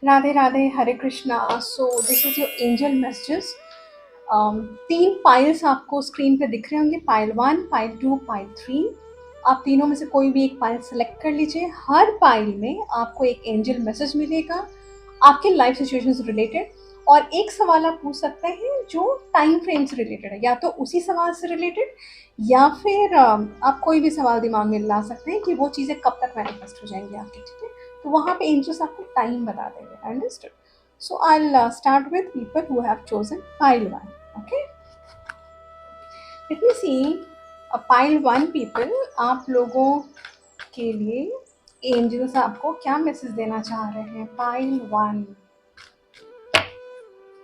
Radhe Radhe, Hare Krishna. So this is your angel messages. 3 piles आपको screen पे दिख रहे होंगे, पाइल 1, पाइल 2, पाइल 3। आप तीनों में से कोई भी एक पाइल सेलेक्ट कर लीजिए। हर पाइल में आपको एक एंजल मैसेज मिलेगा आपके लाइफ सिचुएशन से रिलेटेड, और एक सवाल आप पूछ सकते हैं जो टाइम फ्रेम से रिलेटेड है, या तो उसी सवाल से रिलेटेड, या फिर आप कोई भी सवाल दिमाग में ला सकते हैं कि वो चीज़ें कब तक मैनिफेस्ट हो जाएंगी आपकी, ठीक है। तो वहाँ पे एंजल्स आपको टाइम बता देंगे। Understood? So I start with people who have chosen pile 1। Okay, let me see. Pile 1 people, आप लोगों के लिए एंजल्स आपको क्या मैसेज देना चाह रहे हैं? Pile 1,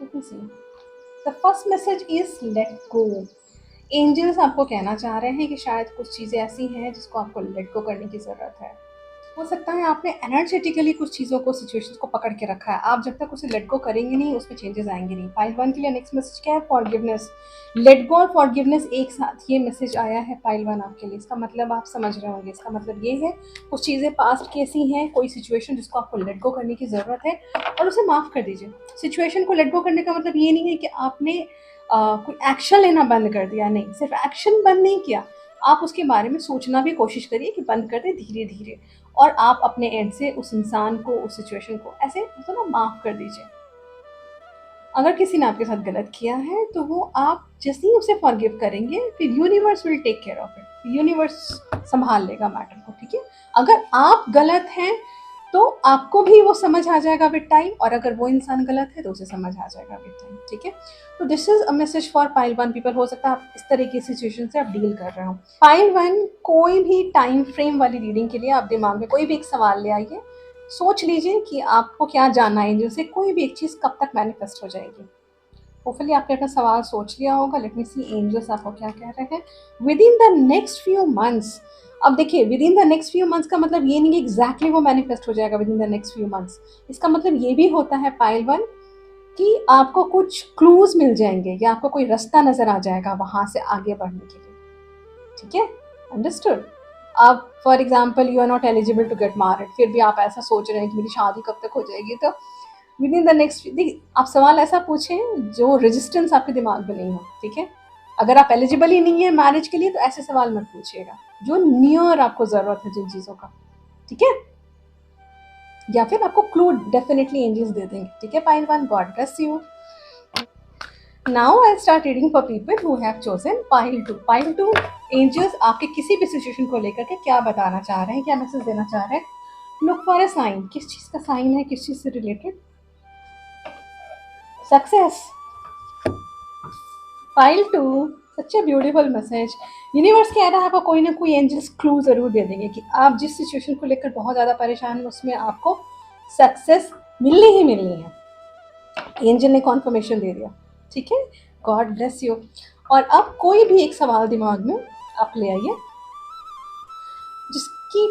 let me see. The first message is let go. Angels आपको कहना चाह रहे हैं कि शायद कुछ चीज़ें ऐसी हैं जिसको आपको लेट गो करने की ज़रूरत है। हो सकता है आपने एनर्जेटिकली कुछ चीज़ों को, सिचुएशंस को पकड़ के रखा है। आप जब तक उसे लेट गो करेंगे नहीं, उसमें चेंजेस आएंगे नहीं। पाइल 1 के लिए नेक्स्ट मैसेज क्या है? फॉरगिवनेस। लेट गो और फॉरगिवनेस एक साथ ये मैसेज आया है पाइल 1 आपके लिए। इसका मतलब आप समझ रहे होंगे, इसका मतलब ये है कुछ चीज़ें पास्ट की ऐसी हैं, कोई सिचुएशन जिसको आपको लेट गो करने की ज़रूरत है और उसे माफ़ कर दीजिए। सिचुएशन को लेट गो करने का मतलब ये नहीं है कि आपने कोई एक्शन लेना बंद कर दिया, नहीं, सिर्फ एक्शन बंद नहीं किया, आप उसके बारे में सोचना भी कोशिश करिए कि बंद कर दें धीरे धीरे, और आप अपने एंड से उस इंसान को, उस सिचुएशन को ऐसे तो ना माफ़ कर दीजिए। अगर किसी ने आपके साथ गलत किया है तो वो आप जैसे ही उसे फॉरगिव करेंगे, फिर universe will take care of it. Universe संभाल लेगा मैटर को, ठीक है। अगर आप गलत हैं तो आपको भी वो समझ आ जाएगा विद टाइम, और अगर वो इंसान गलत है तो उसे समझ आ जाएगा विद टाइम, ठीक है। तो this is a message for pile 1 people. हो सकता है आप इस तरह की सिचुएशन से आप डील कर रहे हो। पाइल 1, कोई भी टाइम फ्रेम वाली रीडिंग के लिए आप दिमाग में कोई भी एक सवाल ले आइए। सोच लीजिए कि आपको क्या जानना है, जिससे कोई भी एक चीज़ कब तक मैनिफेस्ट हो जाएगी। होपफुली आपने अपना सवाल सोच लिया होगा। लेट मी सी एंजल्स आपको क्या कह रहे हैं। With in the next few months. अब देखिए, with in the next few months का मतलब ये नहीं कि एग्जैक्टली वो मैनिफेस्ट हो जाएगा with in the next few months. इसका मतलब ये भी होता है पाइल 1 कि आपको कुछ क्लूज मिल जाएंगे, या आपको कोई रास्ता नजर आ जाएगा वहां से आगे बढ़ने के लिए, ठीक है। अंडरस्टूड? अब for example you are not eligible to get married, फिर भी आप ऐसा सोच रहे हैं कि मेरी शादी कब तक हो जाएगी, तो विद इन द नेक्स्ट, देखिए आप सवाल ऐसा पूछें जो रेजिस्टेंस आपके दिमाग में नहीं हो, ठीक है। अगर आप एलिजिबल ही नहीं है मैरिज के लिए तो ऐसे सवाल मत पूछिएगा जो नियर आपको जरूरत है जिन चीजों का, ठीक है। या फिर आपको क्लू डेफिनेटली एंजल्स दे देंगे, ठीक है। Pile 1, God bless you. Now I start reading for people who have chosen pile 2। Pile 2, angels आपके किसी भी सिचुएशन को लेकर के क्या बताना चाह रहे हैं, क्या मैसेज देना चाह रहे हैं। Look for a sign. किस चीज का साइन है, किस चीज से related? Success. Pile 2, such a beautiful message. Universe कह रहा है आपको कोई ना कोई एंजल्स क्लू जरूर दे देंगे कि आप जिस सिचुएशन को लेकर बहुत ज़्यादा परेशान हैं उसमें आपको सक्सेस मिलनी ही मिलनी है। एंजल ने कॉन्फर्मेशन दे दिया, ठीक है। God bless you. और अब कोई भी एक सवाल दिमाग में आप ले आइए जिसकी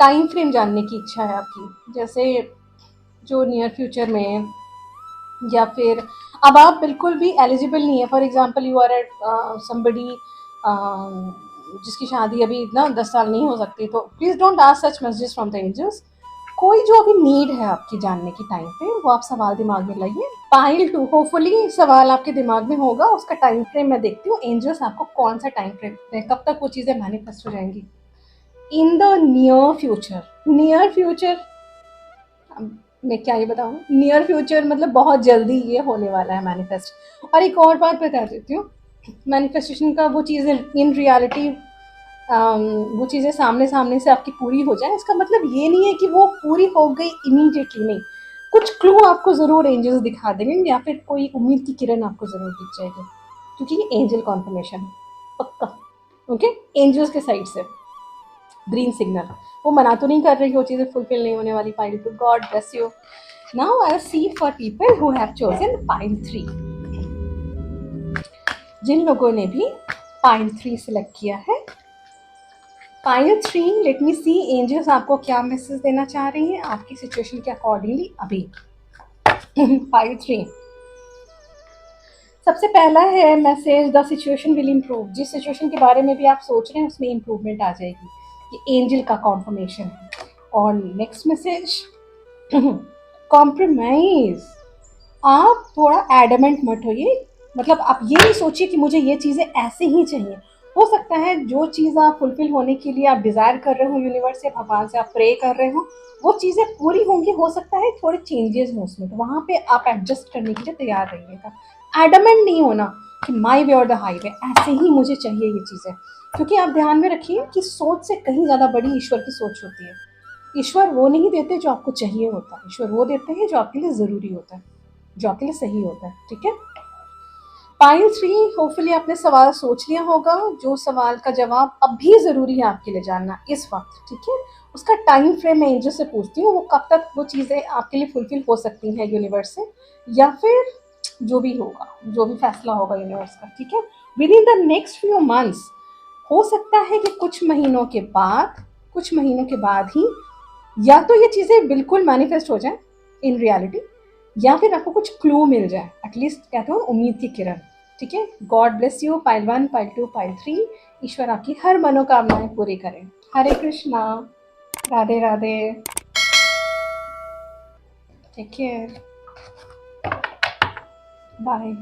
टाइम फ्रेम जानने की इच्छा है आपकी, जैसे जो नियर फ्यूचर में, या फिर अब आप बिल्कुल भी एलिजिबल नहीं है। For example you are at somebody जिसकी शादी अभी ना 10 साल नहीं हो सकती, तो please don't ask such messages from the angels. कोई जो अभी नीड है आपकी जानने की टाइम पे, वो आप सवाल दिमाग में लाइए। पाइल 2, होपफुली सवाल आपके दिमाग में होगा, उसका टाइम फ्रेम मैं देखती हूँ एंजल्स आपको कौन सा टाइम फ्रेम है, कब तक वो चीज़ें मैनिफेस्ट हो जाएंगी। In the near future. Near future, मैं क्या ये बताऊँ, नियर फ्यूचर मतलब बहुत जल्दी ये होने वाला है मैनिफेस्ट। और एक और बात बता देती हूँ, मैनिफेस्टेशन का वो चीज़ें इन रियलिटी, वो चीज़ें सामने सामने से आपकी पूरी हो जाए, इसका मतलब ये नहीं है कि वो पूरी हो गई इमीडिएटली, नहीं। कुछ क्लू आपको ज़रूर एंजल्स दिखा देंगे, या फिर कोई उम्मीद की किरण आपको ज़रूर दिख जाएगी, क्योंकि ये एंजल कॉन्फर्मेशन है पक्का। ओके, एंजल्स के साइड से ग्रीन सिग्नल, वो मना तो नहीं कर रही कि वो चीज़ें फुलफिल नहीं होने वाली। Pile 2, God bless you. Now I see for people who have chosen pile 3। जिन लोगों ने भी पाइल 3 सिलेक्ट किया है, pile 3, let me see angels आपको क्या मैसेज देना चाह रही हैं आपकी सिचुएशन के अकॉर्डिंगली अभी। पाइल 3, सबसे पहला है message, the situation will improve. जिस सिचुएशन के बारे में भी आप सोच रहे हैं उसमें इम्प्रूवमेंट आ जाएगी, ये एंजल का कॉन्फर्मेशन है। और नेक्स्ट मैसेज, कॉम्प्रोमाइज। आप थोड़ा एडमेंट मत होइए, मतलब आप ये नहीं सोचिए कि मुझे ये चीज़ें ऐसे ही चाहिए। हो सकता है जो चीज़ आप फुलफिल होने के लिए आप डिज़ायर कर रहे हो यूनिवर्स या भगवान से आप प्रे कर रहे हो, वो चीज़ें पूरी होंगी, हो सकता है थोड़े चेंजेस हों उसमें, तो वहाँ पे आप एडजस्ट करने के लिए तैयार रहिएगा। एडमेंट नहीं होना कि माई वे और द हाईवे, ऐसे ही मुझे चाहिए ये चीज़ें, क्योंकि आप ध्यान में रखिए कि सोच से कहीं ज़्यादा बड़ी ईश्वर की सोच होती है। ईश्वर वो नहीं देते जो आपको चाहिए होता है, ईश्वर वो देते हैं जो आपके लिए ज़रूरी होता है, जो आपके लिए सही होता है। ठीक है। पाइल 3, होपफुली आपने सवाल सोच लिया होगा, जो सवाल का जवाब अभी ज़रूरी है आपके लिए जानना इस वक्त। ठीक है। उसका टाइम फ्रेम मैं एंजल से पूछती हूँ, वो कब तक वो चीज़ें आपके लिए फुलफिल हो सकती हैं यूनिवर्स से, या फिर जो भी होगा, जो भी फैसला होगा यूनिवर्स का। ठीक है। With in the next few months, हो सकता है कि कुछ महीनों के बाद ही या तो ये चीज़ें बिल्कुल मैनिफेस्ट हो जाए इन रियलिटी, या फिर आपको कुछ क्लू मिल जाए, एटलीस्ट कहते हो उम्मीद की किरण। ठीक है। God bless you pile 1, pile 2, pile 3। ईश्वर आपकी हर मनोकामनाएं पूरी करें। Hare Krishna. Radhe Radhe. Take care. Bye.